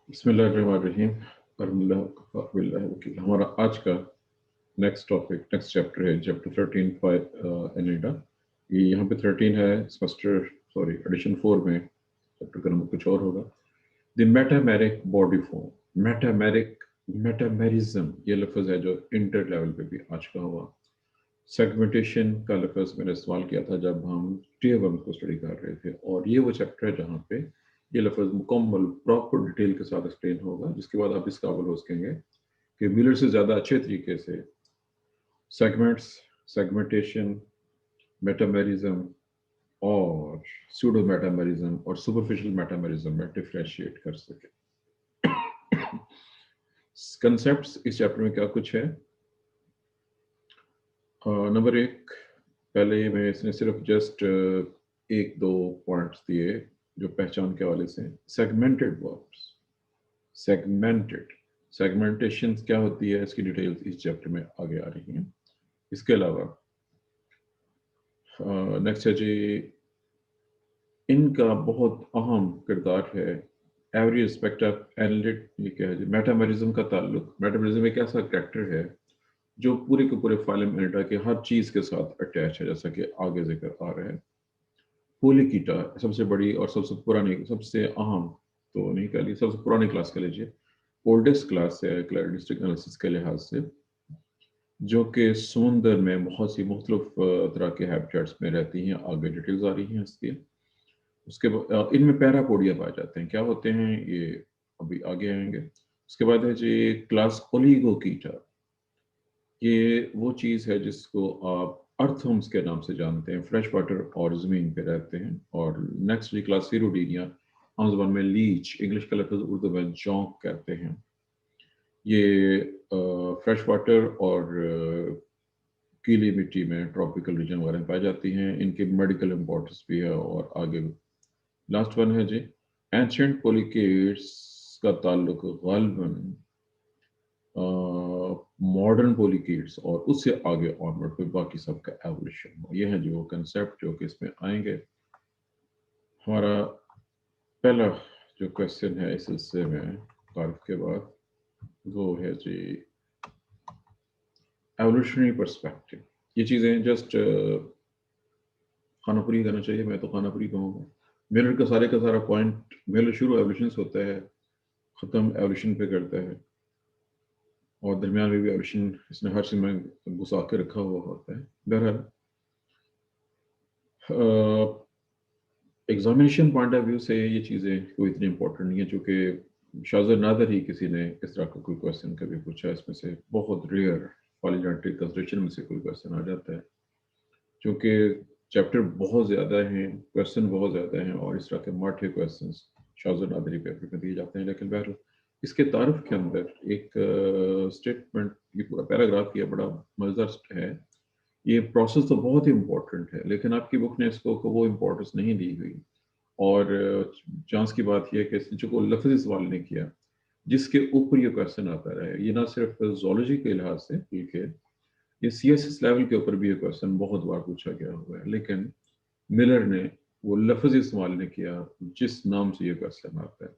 बिस्मिल्लाहिर्रहमानिर्रहीम। हमारा आज का नेक्स्ट चैप्टर है चैप्टर 13 एनिडा। ये यहाँ पे 13 है एडिशन 4 में चैप्टर का नंबर कुछ और होगा। The metameric body form, metamerism ये लफ्ज़ है जो इंटर लेवल पे भी आज का हुआ। सेगमेंटेशन का लफ्ज़ मैंने इस्तेमाल किया था जब हम टीयर 1 को स्टडी कर रहे थे, और ये वो चैप्टर है जहाँ पे ये लफ्ज़ मुकम्मल प्रॉपर डिटेल के साथ एक्सप्लेन होगा, जिसके बाद आप इस काबिल हो सकेंगे कि मिलर से ज़्यादा अच्छे तरीके से सेगमेंट्स, सेगमेंटेशन, मेटामेरिज्म और सूडो मेटामेरिज्म और सुपरफिशियल मेटामेरिज्म में डिफ्रेंशिएट कर सके। कंसेप्ट्स इस चैप्टर में क्या कुछ है। नंबर 1, पहले मैं इसने सिर्फ जस्ट एक दो पॉइंट्स दिए जो पहचान के हवाले से। सेगमेंटेड वर्ब्स, सेगमेंटेशन क्या होती है, इसकी डिटेल्स इस चैप्टर में आगे आ रही हैं। इसके अलावा नेक्स्ट है जी, इनका बहुत अहम किरदार है एवरी एस्पेक्ट ऑफ ये क्या है जी, मेटामेरिज्म का ताल्लुक। मेटामेरिज्म एक ऐसा कैरेक्टर है जो पूरे के पूरे फाइलम एनिडा के हर चीज़ के साथ अटैच है, जैसा कि आगे जिक्र आ रहा है। पोलिकीटा सबसे बड़ी और सबसे पुरानी, सबसे अहम तो नहीं कह लीजिए, सबसे पुरानी क्लास कह लीजिए, ओल्डेस्ट क्लास है क्लैरिस्टिक एनालिसिस के लिहाज से, जो कि समुंदर में बहुत सी मुख्तलिफ तरह के हैबिटेट्स में रहती हैं। आगे डिटेल्स आ रही हैं इसकी। उसके बाद इनमें पैरापोडिया पाए जाते हैं। क्या होते हैं ये अभी आगे आएंगे। उसके बाद है जी क्लास ओलिगोकीटा। ये वो चीज़ है जिसको आप अर्थवर्म्स के नाम से जानते हैं, फ्रेश वाटर और ज़मीन पे रहते हैं। और नेक्स्ट जी क्लास सीरोडीनिया, हम ज़बान में लीच, इंग्लिश का लफ्ज़ उर्दू में जौंक कहते हैं। ये फ्रेश वाटर और गीली मिट्टी में ट्रॉपिकल रीजन वगैरह में पाई जाती हैं। इनकी मेडिकल इम्पोर्टेंस भी है। और आगे लास्ट वन है जी एंशिएंट पोलिकेट्स का ताल्लुक गालिबन मॉडर्न पोलिकेट्स और उससे आगे ऑनवर्ड पे बाकी सबका एवोल्यूशन। ये है जो कंसेप्ट जो कि इसमें आएंगे। हमारा पहला जो क्वेश्चन है इस हिस्से में तारीफ के बाद, वो है जी एवोल्यूशनरी पर्सपेक्टिव। ये चीज़ें जस्ट खानापुरी करना चाहिए, मैं तो खानापुरी कहूँगा। मिलर का सारा पॉइंट, मिलर शुरू एवोल्यूशन से होता है, ख़त्म एवोल्यूशन पे करता है, और दरमियान में भी एवोल्यूशन इसने हर चीज़ में घुसा के रखा हुआ होता है। बहरहाल एग्जामिनेशन पॉइंट ऑफ व्यू से ये चीज़ें कोई इतनी इंपॉर्टेंट नहीं है, चूँकि शाज़र नादर ही किसी ने इस तरह का कोई क्वेश्चन कभी पूछा। इसमें से बहुत रेयर पॉलीजेंट्रिक कंसिडरेशन में से कोई क्वेश्चन आ जाता है, क्योंकि चैप्टर बहुत ज़्यादा हैं, क्वेश्चन बहुत ज़्यादा हैं, और इस तरह के माठे क्वेश्चन शाज़र नादरी पेपर में दिए जाते हैं। लेकिन बहरहाल इसके तारुफ के अंदर एक स्टेटमेंट, ये पूरा पैराग्राफ किया, बड़ा मज़ेदार है। ये प्रोसेस तो बहुत ही इम्पोर्टेंट है, लेकिन आपकी बुक ने इसको वो इम्पोर्टेंस नहीं दी हुई। और चांस की बात यह है कि इसने जो लफ्ज़ी सवाल नहीं किया जिसके ऊपर ये क्वेश्चन आता रहे। ये ना सिर्फ जोलॉजी के लिहाज से, बल्कि ये CSS लेवल के ऊपर भी ये क्वेश्चन बहुत बार पूछा गया हुआ है। लेकिन मिलर ने वो लफ्ज़ इस्तेमाल नहीं किया जिस नाम से ये क्वेश्चन आता है।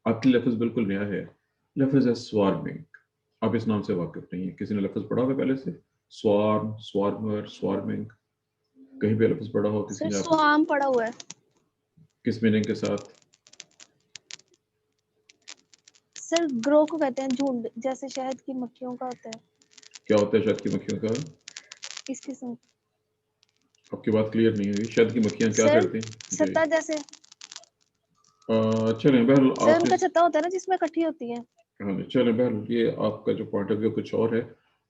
आपकी लफ्ज़ बिल्कुल नया है, लफ्ज़ है स्वार्मिंग। आप इस नाम से वाकिफ नहीं है। किसी ने लफ्ज़ पढ़ा हुआ पहले से? स्वार्म, स्वार्मर, स्वार्मिंग, कहीं पे लफ्ज़ पढ़ा हो किसी सर ने? आप स्वाम पड़ा हुआ है। किस मीनिंग के साथ? सर ग्रो को कहते हैं झुंड, जैसे शहद की मक्खियों का होता है क्या होता है शहद की मक्खियों का? इस किस्म। आपकी बात क्लियर नहीं हुई। शहद की मक्खियाँ क्या सर करती हैं जी? छत्ता जैसे, चलें बहरहाल सर आपने, उनका छत्ता होता है ना जिसमें इकट्ठी होती है। हाँ जी, चलें बहरहाल ये आपका जो पॉइंट ऑफ व्यू कुछ और है।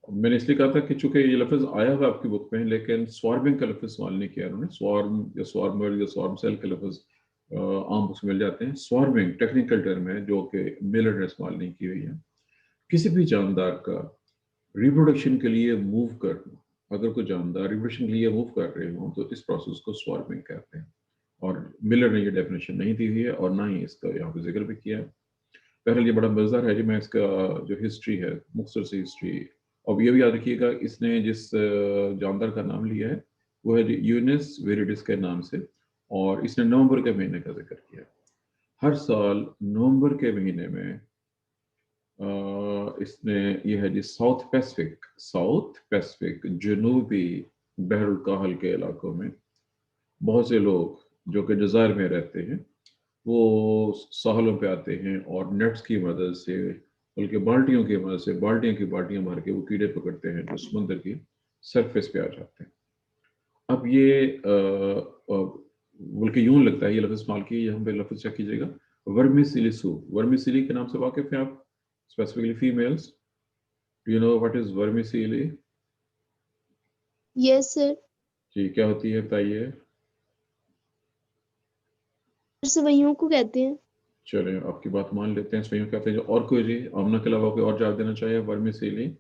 मैंने इसलिए कहा था कि चूंकि ये लफ्ज़ आया हुआ आपकी बुक में, लेकिन स्वार्मिंग का लफ्ज़ इस्तेमाल नहीं किया उन्होंने। स्वार्म या स्वार्मर या स्वार्म सेल के लफ्ज़ आम बुक्स में मिल जाते हैं। स्वार्मिंग टेक्निकल टर्म है जो कि मिलर ने इस्तेमाल नहीं की हुई है। किसी भी जानदार का रिप्रोडक्शन के लिए मूव करना, अगर कोई जानदार रिप्रोडक्शन के लिए मूव कर रहे हो तो इस प्रोसेस को स्वार्मिंग कहते हैं। और मिलर ने ये डेफिनेशन नहीं दी हुई है और ना ही इसका यहाँ पे जिक्र भी किया है। बहरहाल ये बड़ा मज़ेदार है जी। मैं इसका जो हिस्ट्री है, मुख्तसर सी हिस्ट्री, और ये भी याद रखिएगा इसने जिस जानदार का नाम लिया है वो है यूनिस वेरिडिस के नाम से, और इसने नवंबर के महीने का जिक्र किया। हर साल नवंबर के महीने में इसने ये है जी साउथ पैसिफिक जनूबी बहरुल काहल के इलाकों में बहुत से लोग जो कि जज़ायर में रहते हैं वो साहलों पे आते हैं और नेट्स की मदद से, बल्कि बाल्टियों की मदद से, बाल्टियां की बाल्टियां भर के वो कीड़े पकड़ते हैं जो समुद्र की सरफेस पे आ जाते हैं। अब ये बल्कि यूं लगता है, ये लफ्ज़ इस्तेमाल किए, यहाँ पे लफ्ज़ चेक कीजिएगा, वर्मिसिली सूप। वर्मिसिली के नाम से वाकिफ हैं आप? Specifically females, do you know what is vermicelli? Yes sir. जी, क्या होती है बताइए। सवैयों को कहते हैं। चलें, आपकी बात मान लेते हैं, सवैयों कहते हैं। जो और कोई जी आमना के अलावा कोई और जवाब देना चाहिए? वर्मिसिली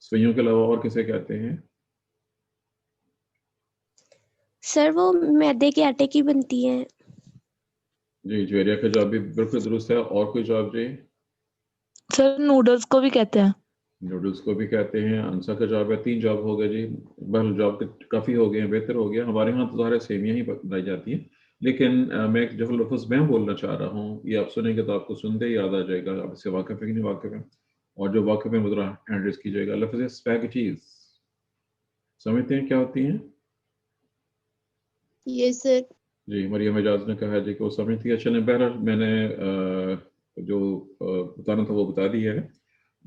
सवैयों के अलावा और किसे कहते हैं? सर वो मैदे के आटे की बनती है। जी, ज्वेरिया का जवाब भी बिल्कुल दुरुस्त है। और कोई जवाब जी? सर नूडल्स को भी कहते हैं। नूडल्स को भी कहते हैं। अंसा का जवाब है। 3 जवाब हो गए जी। बहरहाल जवाब तो काफ़ी हो गए हैं, बेहतर हो गया। हमारे यहाँ तो सारे सेमियाँ ही बनाई जाती हैं, लेकिन मैं एक जो लफ्ज़ मैं बोलना चाह रहा हूँ, ये आप सुनेंगे तो आपको सुनते ही याद आ जाएगा। आप इससे वाकिफ़ है कि नहीं वाकिफ़ है? और जो वाकिफ़ है वो ज़रा हैंड रेज़ कीजिएगा। लफ्ज़ है स्पैगेटीज़। समझते हैं क्या होती हैं? Yes sir. जी, मरियम एजाज ने कहा है जी कि वो समझती है। चलें, बहरहाल मैंने जो बताना था वो बता दिया है।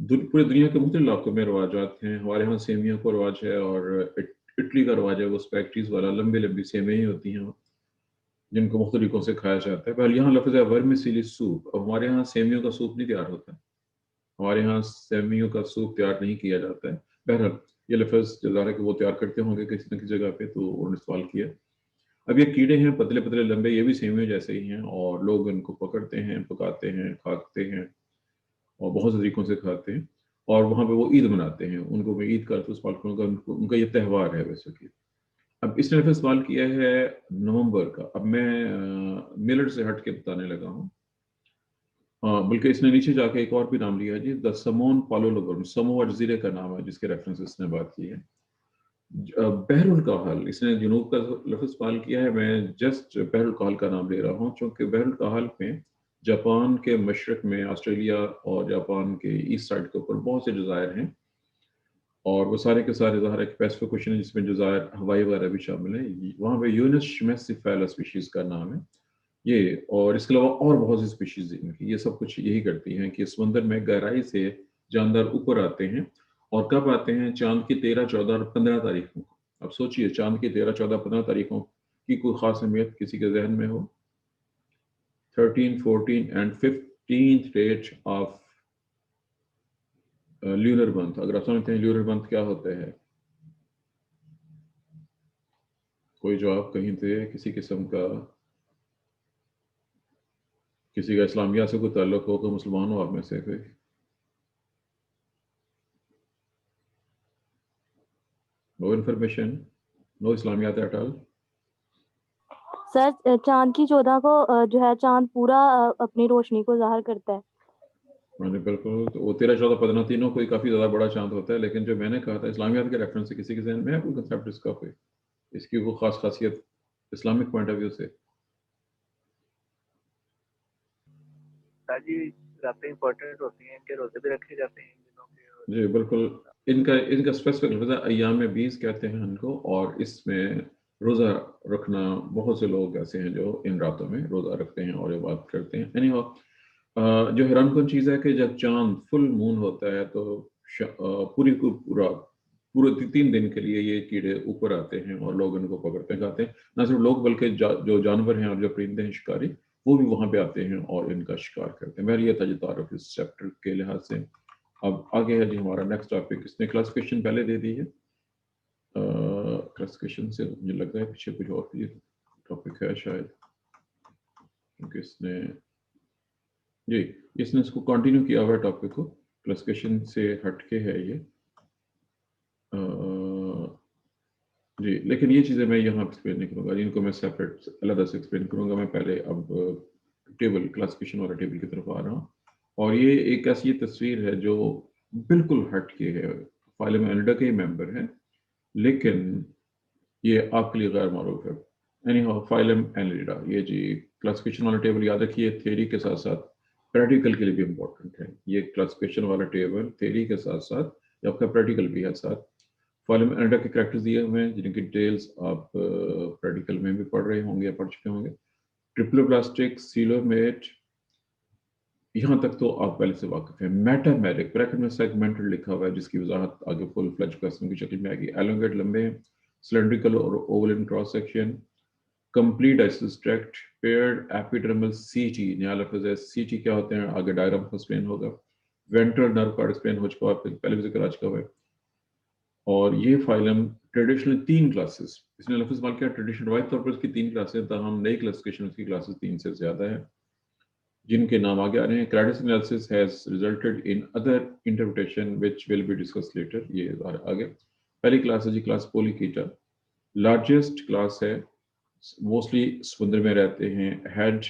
पूरी दुनिया के मुख्तलिफ इलाकों में रवाजात हैं। हमारे यहाँ सेमियों को रवाज है, और इटली का रवाज है वो स्पैगेटीज़ वाला, लंबी लंबी सेमियाँ ही होती हैं जिनको मुख्तलिफ तरीकों से खाया जाता है। पहले यहाँ लफ्ज़ है वर्मिसिली सूप। अब हमारे यहाँ सेमियों का सूप नहीं तैयार होता, हमारे यहाँ सेमियों का सूप तैयार नहीं किया जाता है। बहरहाल ये लफ्ज़ ज़ाहिर है कि वो तैयार करते होंगे किसी न किसी जगह पे, तो उन्होंने सवाल किया। अब ये कीड़े हैं पतले पतले लंबे, ये भी सेमियों जैसे ही हैं, और लोग इनको पकड़ते हैं, पकाते हैं, खाते हैं, और बहुत से तरीकों से खाते हैं। और वहाँ पे वो ईद मनाते हैं, उनको मैं ईद का लफ्ज़ इस्तेमाल करूँगा, उनका ये त्यौहार है बेसिकली। अब इसने फिर सवाल किया है नवंबर का। अब मैं मिलट से हट के बताने लगा हूँ। बल्कि इसने नीचे जाके एक और भी नाम लिया है जी, द समोन पालोलोगम। समोआ जजीरे का नाम है जिसके रेफरेंस इसने बात की है। बहरुल काहल, इसने जुनूब का लफ्ज़ इस्तेमाल किया है। मैं जस्ट बहरुल काहल का नाम ले रहा हूँ, क्योंकि बहरुल काहल में जापान के मशरक में, ऑस्ट्रेलिया और जापान के ईस्ट साइड के ऊपर बहुत से जज़ायर हैं, और वो सारे के सारे ज़ाहिर है कि पैसिफिक ओशन है, जिसमें जज़ायर हवाई वगैरह भी शामिल है। वहाँ पे यूनिस शिमेसिफेला स्पीशीज़ का नाम है ये, और इसके अलावा और बहुत सी स्पीशीज़ इनकी। ये सब कुछ यही करती हैं कि समुद्र में गहराई से जानदार ऊपर आते हैं। और कब आते हैं? चांद की 13, 14 और 15 तारीखों को। अब सोचिए, चांद की 13, 14, 15 तारीखों की कोई खास अहमियत किसी के जहन में हो? 13, 14 and 15th date of lunar month. अगर आप समझते हैं ल्यूनर मंथ क्या होता है, कोई जवाब कहीं से किसी किस्म का, किसी का इस्लामिया से कोई ताल्लुक हो, कोई मुसलमान हो आप में से कोई? नो इन्फॉर्मेशन, नो इस्लामियात एट ऑल। सर चांद की 14 को जो है चांद पूरा अपनी रोशनी को जाहिर करता है। हाँ जी, बिल्कुल। तो वो 13, 14, 15 तीनों कोई काफ़ी ज़्यादा बड़ा चांद होता है, लेकिन जो मैंने कहा था इस्लामियात के रेफरेंस से किसी के जहन में है कोई कंसेप्ट इसका, कोई इसकी वो खास खासियत इस्लामिक पॉइंट ऑफ व्यू से? जी रातें इंपॉर्टेंट होती हैं, इनके रोजे भी रखे जाते हैं इन दिनों के। जी बिल्कुल। इनका स्पेसिफिक लफ्ज़ है अय्याम में 20 कहते हैं इनको, और इसमें रोज़ा रखना, बहुत से लोग ऐसे हैं जो इन रातों में रोज़ा रखते हैं और इबादत करते हैं। एनीहाउ, जो हैरानकुन चीज़ है कि जब चांद फुल मून होता है तो पूरे 3 दिन के लिए ये कीड़े ऊपर आते हैं और लोग इनको पकड़ते हैं, खाते हैं। ना सिर्फ लोग बल्कि जो जानवर हैं और जो परिंदे हैं शिकारी, वो भी वहाँ पे आते हैं और इनका शिकार करते हैं। मेरा ये था जी तारुफ इस चैप्टर के लिहाज से। अब आगे है जी हमारा नेक्स्ट टॉपिक। इसने क्लासिफिकेशन पहले दे दी है। क्लासिफिकेशन से मुझे लगता है पीछे कुछ और भी टॉपिक है शायद, क्योंकि इसने इसको कंटिन्यू किया हुआ है टॉपिक को। क्लासिफिकेशन से हटके है ये। जी, लेकिन ये चीज़ें मैं यहाँ एक्सप्लेन नहीं करूँगा, इनको मैं सेपरेट अलग से एक्सप्लेन करूँगा। मैं पहले अब टेबल, क्लासिफिकेशन वाला टेबल की तरफ आ रहा हूँ। और ये एक ऐसी तस्वीर है जो बिल्कुल हट के है, फाइलम एनिडा के ही मेंबर है, लेकिन ये आपके लिए गैर मारूफ है। एनीहाउ फाइलम एनिलिडा, ये जी क्लासिफिकेशन वाला टेबल याद रखिए, थ्योरी के साथ साथ प्रैक्टिकल के लिए भी इम्पोर्टेंट है। ये क्लासिफिकेशन वाला टेबल थ्योरी के साथ साथ ये आपका प्रैक्टिकल भी है साथ। फाइलम एनिलिडा के कैरेक्टर्स दिए हुए हैं जिनकी डिटेल्स आप प्रैक्टिकल में भी पढ़ रहे होंगे या पढ़ चुके होंगे। ट्रिप्लोप्लास्टिक, सीलोमेट, यहाँ तक तो आप पहले से वाकिफ हैं। मेटामेरिक, ब्रैकेट में सेगमेंटेड लिखा हुआ है जिसकी वजाहत आगे फुल फ्लेज क्वेश्चन की शक्ल में आएगी। एलोंगेट, लंबे, सिलेंड्रिकल और oval in cross section. Complete आइसोस्ट्रक्ट, पेयर्ड एपिडर्मल सीटी, नया लफ्ज है। सीटी क्या होते हैं आगे डायग्राम में एक्सप्लेन होगा। वेंट्रल नर्व कार्ड एक्सप्लेन हो चुका है, पहले भी जिक्र आ चुका है। और ये फाइलम ट्रेडिशनल 3 क्लासेस, इसने लफ्ज इस्तेमाल किया ट्रेडिशनल, वाइड तौर पर इसकी 3 क्लासेस, ताहम नई क्लासिफिकेशन उसकी क्लासेस 3 से ज्यादा है जिनके नाम आगे आ रहे हैं। Credit analysis has resulted in other interpretation which will be discussed later. ये आगे पहली क्लास है जी क्लास पोलिकीटा, लार्जेस्ट क्लास है, मोस्टली समुद्र में रहते हैं। हेड,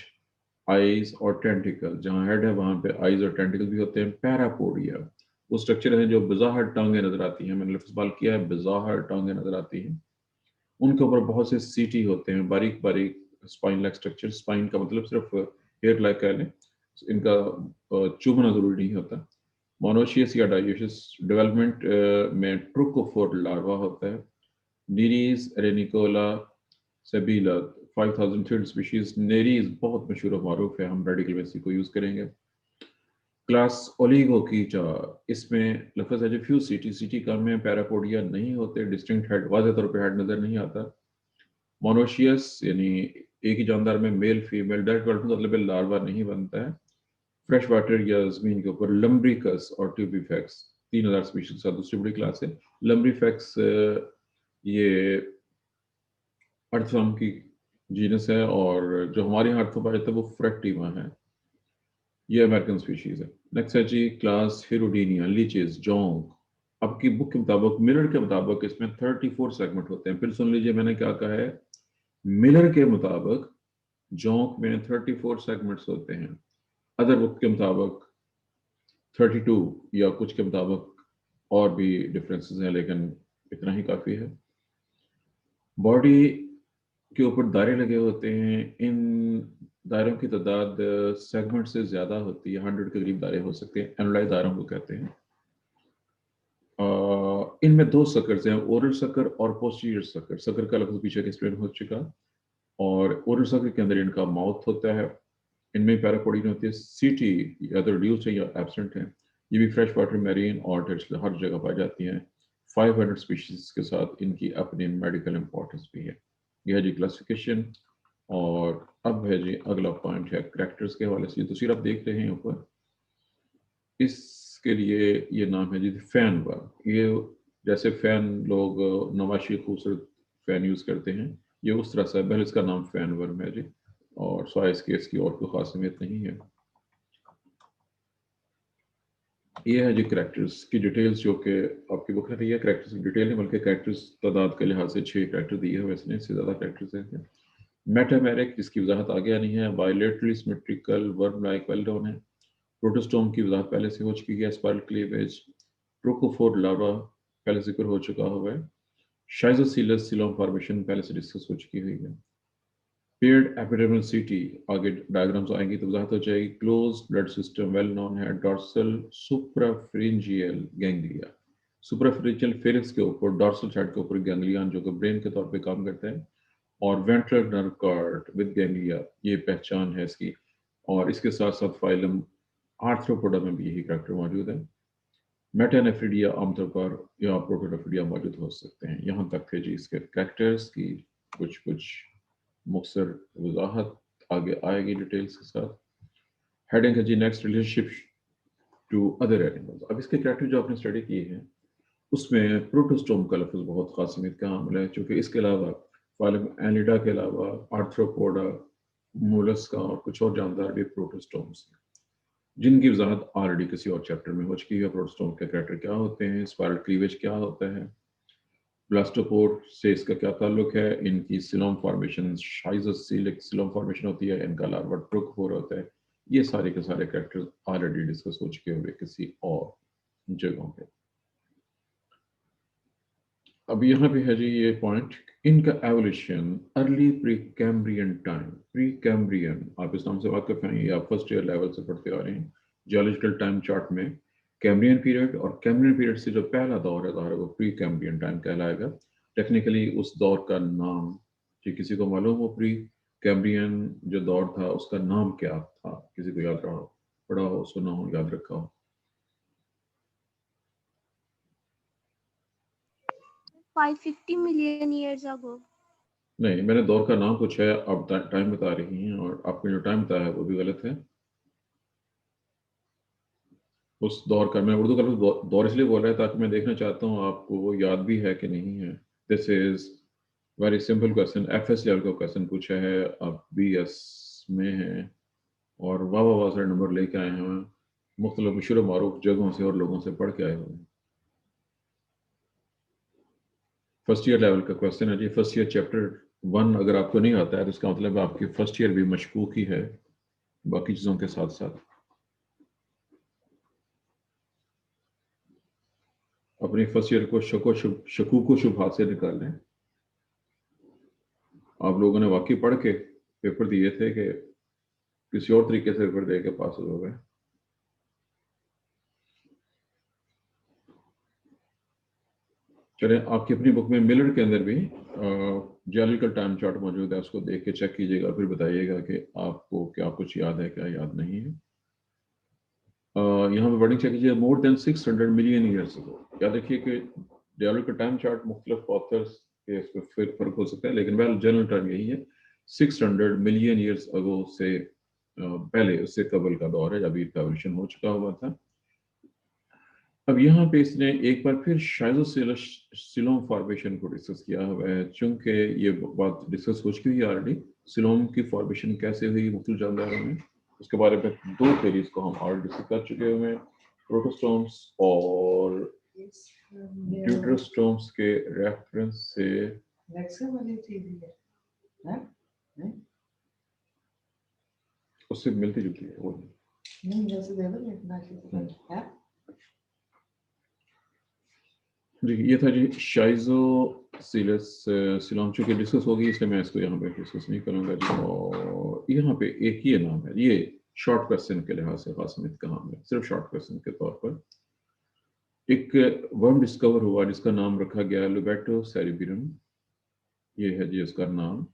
आईज और टेंटिकल, जहाँ हेड है वहाँ पे आईज और टेंटिकल भी होते हैं। पैरापोडिया वो स्ट्रक्चर है जो बिज़ाहर टांगे नजर आती हैं, मैंने लफ्ज़ इस्तेमाल किया है, बिज़ाहर टांगे नजर आती हैं। उनके ऊपर बहुत से सीटी होते हैं, बारीक बारीक स्पाइन लाइक स्ट्रक्चर। स्पाइन का मतलब सिर्फ हेयर लाइक कह लें, इनका चुभना जरूरी नहीं होता। मोनोशियस या डायोशियस डेवलपमेंट में ट्रुकोफोर लार्वा होता है। Nereis, Arenicola, Sabella, 5003 species. Nereis बहुत मशहूर और मारूफ है, हम रेडिकल में इसी को यूज करेंगे। क्लास ओलिगोकीटा, इसमें लफ्ज है जो फ्यू सीटी, सीटी कम में, पैरापोडिया नहीं होते, डिस्टिंक्ट हेड, वाज़ेह तौर पे हेड नजर नहीं आता। मोनोशियस यानी एक ही जानदार में मेल फीमेल, डायरेक्ट डेवलपमेंट मतलब लार्वा नहीं बनता है। फ्रेश वाटर या जमीन के ऊपर लम्ब्रिकस और ट्यूबिफेक्स, 3000 स्पीशीज के साथ दूसरी बड़ी क्लास है। लम्ब्रिफेक्स ये अर्थवर्म की जीनस है, और जो हमारे यहाँ अर्थों जाता है वो फ्रेक्टिवा है, ये अमेरिकन स्पीशीज है। नेक्स्ट है जी क्लास हिरोडीनिया, लीचेस, जोंक। आपकी बुक के मुताबिक, मिलर के मुताबिक इसमें 34 सेगमेंट होते हैं। फिर सुन लीजिए मैंने क्या कहा है, मिलर के मुताबिक जोंक में 34 सेगमेंट्स होते हैं। अदर बुक के मुताबिक 32 या कुछ के मुताबिक और भी डिफरेंसेस हैं, लेकिन इतना ही काफ़ी है। बॉडी के ऊपर दायरे लगे होते हैं, इन दायरों की तादाद सेगमेंट से ज़्यादा होती है, 100 के करीब दायरे हो सकते हैं। एनुलाई दायरों को कहते हैं। इनमें 2 सकर्स हैं, ओरल सकर और पोस्टीरियर सकर। सकर का लफ्ज़ पीछे एक्सप्लेन हो चुका, और ओरल सकर के अंदर इनका माउथ होता है। इनमें पैरापोडियन होती है। सीटी या तो रिड्यूस्ड है या एब्सेंट है। ये भी फ्रेश वाटर, मैरीन और टेरेस्ट्रियल हर जगह पाई जाती हैं। 500 स्पीशीज के साथ इनकी अपनी मेडिकल इंपॉर्टेंस भी है। यह है जी क्लासिफिकेशन। और अब है जी अगला पॉइंट है करैक्टर्स के हवाले से। ये तस्वीर आप देख रहे हैं ऊपर, इसके लिए ये नाम है जी फैन वर्म। ये जैसे फैन लोग नवाशी खूबसूरत फैन यूज करते हैं, ये उस तरह से पहले इसका नाम फैन वर्म है जी, और साइज के इसकी और कोई खास अहमियत नहीं है। ये है जी करैक्टर्स की डिटेल्स जो कि आपकी बुक में दी है। करैक्टर्स की डिटेल है, बल्कि करैक्टर्स तादाद के लिहाज से 6 करैक्टर दिए हुए इसने, इससे ज़्यादा करैक्टर्स हैं। मेटामेरिक, जिसकी वजाहत आगे नहीं है। Bilaterally symmetrical worm like well known है। प्रोटोस्टोम की वजाहत पहले से हो चुकी है। स्पाइरल क्लीवेज, ट्रोकोफोर लार्वा पहले जिक्र हो चुका हुआ है। शाइजोसीलस सिलोम फॉर्मेशन पहले से डिस्कस हो चुकी हुई है। पेयर्ड एपिडर्मल सीटी, आगे डायग्राम्स आएंगी तो वजाहत हो जाएगी। Close blood system well known है। डॉर्सल सुप्राफिरिंजियल गैंग्लिया, सुप्राफिरिंजियल फेरिक्स के ऊपर, डॉर्सल साइड के ऊपर गैंग्लियन जो कि ब्रेन के तौर पे काम करता है। और ventral nerve card with ganglia, ये पहचान है इसकी। और इसके साथ साथ फाइलम आर्थ्रोपोडा में भी यही करैक्टर मौजूद है। मेटानेफ्रिडिया आमतौर पर या प्रोटोनेफ्रिडिया मौजूद हो सकते हैं। यहाँ तक थे जी इसके कैरेक्टर्स की कुछ मुख्तसर वजाहत, आगे आएगी डिटेल्स के साथ। हेडिंग है जी next, relationship to other animals. अब इसके कैरेक्टर जो आपने स्टडी किए हैं उसमें प्रोटोस्टोम का लफ्ज़ बहुत खास अहमियत का हामिल है, क्योंकि इसके अलावा फाइलम एनिडा के अलावा आर्थ्रोपोडा, मोलस्का और कुछ और जानदार भी प्रोटोस्टोम्स हैं, जिनकी वजाहत ऑलरेडी किसी और चैप्टर में हो चुकी है। प्रोटोस्टोम के कैरेक्टर क्या होते हैं, स्पाइरल क्लीवेज क्या होता है, ब्लास्टोपोर से इसका क्या ताल्लुक है, इनकी सिलोम फॉर्मेशन शाइजोसीलिक सिलोम फॉर्मेशन होती है, इनका लार्वा ट्रोकोफोर होता है। ये सारे के सारे कैरेक्टर्स ऑलरेडी डिस्कस हो चुके हुए किसी और जगहों पे। अब यहाँ पे है जी ये पॉइंट, इनका evolution early pre Cambrian time. Pre Cambrian, आप इस नाम से वाकिफ हैं, ये आप फर्स्ट ईयर लेवल से पढ़ते आ रहे हैं जियोलॉजिकल टाइम चार्ट में। कैम्ब्रियन पीरियड, और कैम्ब्रियन पीरियड से जो पहला दौर है वो प्री कैम्ब्रियन टाइम कहलाएगा। टेक्निकली उस दौर का नाम, जी किसी को मालूम हो प्री कैम्ब्रियन जो दौर था उसका नाम क्या था? किसी को याद रहा हो, पढ़ा हो, सुना हो, याद रखा हो? 550 million years ago. नहीं, मैंने दौर का नाम पूछा है, आप टाइम बता रही हैं और आपने जो टाइम बताया है वो भी गलत है। उस दौर का, मैं उर्दू का लफ्ज़ दौर इसलिए बोल रहा है ताकि मैं देखना चाहता हूँ आपको वो याद भी है कि नहीं है। This is very simple question, FS level का क्वेश्चन पूछा है, आप बीएस में हैं और वाह वाह वाह सारे नंबर लेके आए हैं, मुख्तलिफ मशहूर मारूफ जगहों से और लोगों से पढ़ के आए हुए हैं। फर्स्ट ईयर लेवल का क्वेश्चन है जी, फर्स्ट ईयर चैप्टर 1 अगर आपको नहीं आता है तो इसका मतलब आपकी फर्स्ट ईयर भी मशकूक ही है बाकी चीज़ों के साथ साथ। अपनी फर्स्ट ईयर को शकूक व शुबहात से निकाल लें। आप लोगों ने वाकई पढ़ के पेपर दिए थे कि किसी और तरीके से पेपर दे के पास हो गए? चले, आपकी अपनी बुक में मिलर के अंदर भी जियोलॉजिकल टाइम चार्ट मौजूद है, उसको देख के चेक कीजिएगा, फिर बताइएगा कि आपको क्या कुछ याद है, क्या याद नहीं है। यहाँ पे वर्डिंग चेक कीजिए, more than 600 million years ago. याद रखिए कि जियोलॉजिकल टाइम चार्ट मुख्तलिफ ऑथर्स के इसमें फिर फर्क हो सकता है, लेकिन वेल जनरल टर्म यही है, 600 मिलियन ईयर्स अगो से पहले, उससे कबल का दौर है जब ये एवोल्यूशन हो चुका हुआ था। अब यहाँ पे इसने एक बार फिर शाइज़ोसिलोम फॉर्मेशन को डिस्कस किया हुआ है, चूंकि ये बात डिस्कस हो चुकी है ऑलरेडी। सिलोम की फॉर्मेशन कैसे हुई मुख्तलिफ जानदारों में, उसके बारे में 2 थ्योरीज को हम ऑलरेडी डिस्कस कर चुके हुए हैं, प्रोटोस्टोम्स और ड्यूटेरोस्टोम्स के रेफरेंस से। उससे मिलती जुलती है वो जी। ये था जी शाइज़ोसिलोम, चूंकि डिस्कस होगी इसलिए मैं इसको यहाँ पे डिस्कस नहीं करूँगा जी। और यहाँ पे एक ये नाम है, ये शॉर्ट क्वेश्चन के लिहाज से खासमियत कहाँ है, सिर्फ शॉर्ट क्वेश्चन के तौर पर एक वर्म डिस्कवर हुआ जिसका नाम रखा गया लुबेटो सेरिबेरम। ये है जी उसका नाम।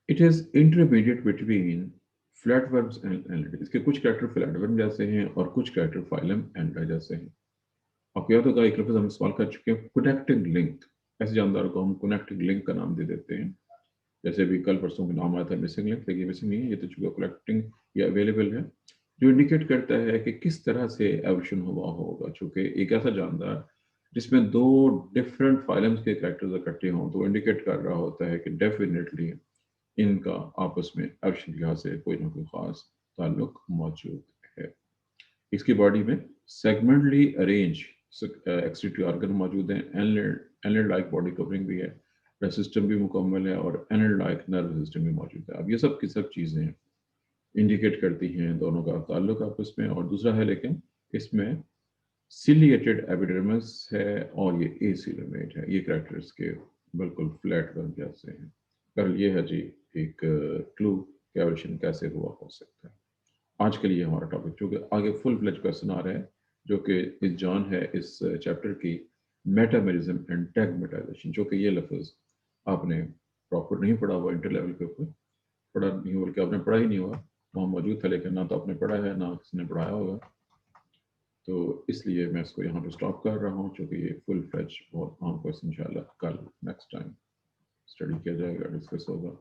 It is intermediate between flatworms and एनलिड। इसके कुछ कैरेक्टर फ्लैटवर्म जैसे हैं और कुछ कैरेक्टर फाइलम एंड्रा जैसे हैं। आपको याद होगा एक लफ्ज़ हम इस्तेमाल कर चुके हैं, कनेक्टिंग लिंक। ऐसे जानदारों को हम कनेक्टिंग लिंक का नाम दे देते हैं, जैसे भी कल परसों का नाम आया था मिसिंग लिंक, लेकिन मिसिंग नहीं है, ये तो चूंकि कनेक्टिंग या अवेलेबल है, जो इंडिकेट करता है कि किस तरह से एवोल्यूशन हुआ होगा। चूंकि एक ऐसा जानदार जिसमें 2 डिफरेंट फाइलम्स के कैरेक्टर्स इकट्ठे हों तो इंडिकेट कर रहा होता है कि डेफिनेटली इनका आपस में एवोल्यूशन के लिहाज से कोई ना कोई खास ताल्लुक मौजूद है। इसकी बॉडी में सेगमेंटली अरेंज एक्सक्रीटरी ऑर्गन मौजूद हैं, एनलिड लाइक बॉडी कवरिंग भी है, ब्लड सिस्टम भी मुकम्मल है और एनलिड लाइक नर्व सिस्टम भी मौजूद है। अब ये सब की सब चीज़ें इंडिकेट करती हैं दोनों का ताल्लुक आपस में। और दूसरा है, लेकिन इसमें सिलिएटेड एपिडर्मिस है और ये एसिलोमेट है, ये कैरेक्टर्स के बिल्कुल फ्लैट वर्म जैसे हैं। पर ये है जी एक क्लू कि एवोल्यूशन कैसे हुआ हो सकता है। आज के लिए हमारा टॉपिक, जो कि आगे फुल फ्लेज क्वेश्चन आ रहा है, जो कि इस जॉन है इस चैप्टर की, मेटामेरिज्म एंड टैगमेटाइजेशन, जो कि ये लफ्ज़ आपने प्रॉपर नहीं पढ़ा हुआ इंटर लेवल के ऊपर, पढ़ा नहीं हो, बल्कि आपने पढ़ा ही नहीं हुआ, वहाँ मौजूद था लेकिन ना तो आपने पढ़ा है ना किसी ने पढ़ाया होगा। तो इसलिए मैं इसको यहाँ पे स्टॉप कर रहा हूँ, क्योंकि ये फुल फ्लेज बहुत आम क्वेश्चन इंशाल्लाह कल नेक्स्ट टाइम स्टडी किया जाएगा, डिस्कस होगा।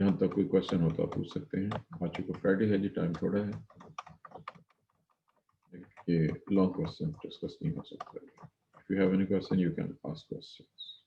यहाँ तक कोई क्वेश्चन हो तो आप पूछ सकते हैं। आज चूँकि फ्राइडे है जी, टाइम थोड़ा है, ये लॉन्ग क्वेश्चन डिस्कस नहीं हो सकता। If you have any question, you can ask questions.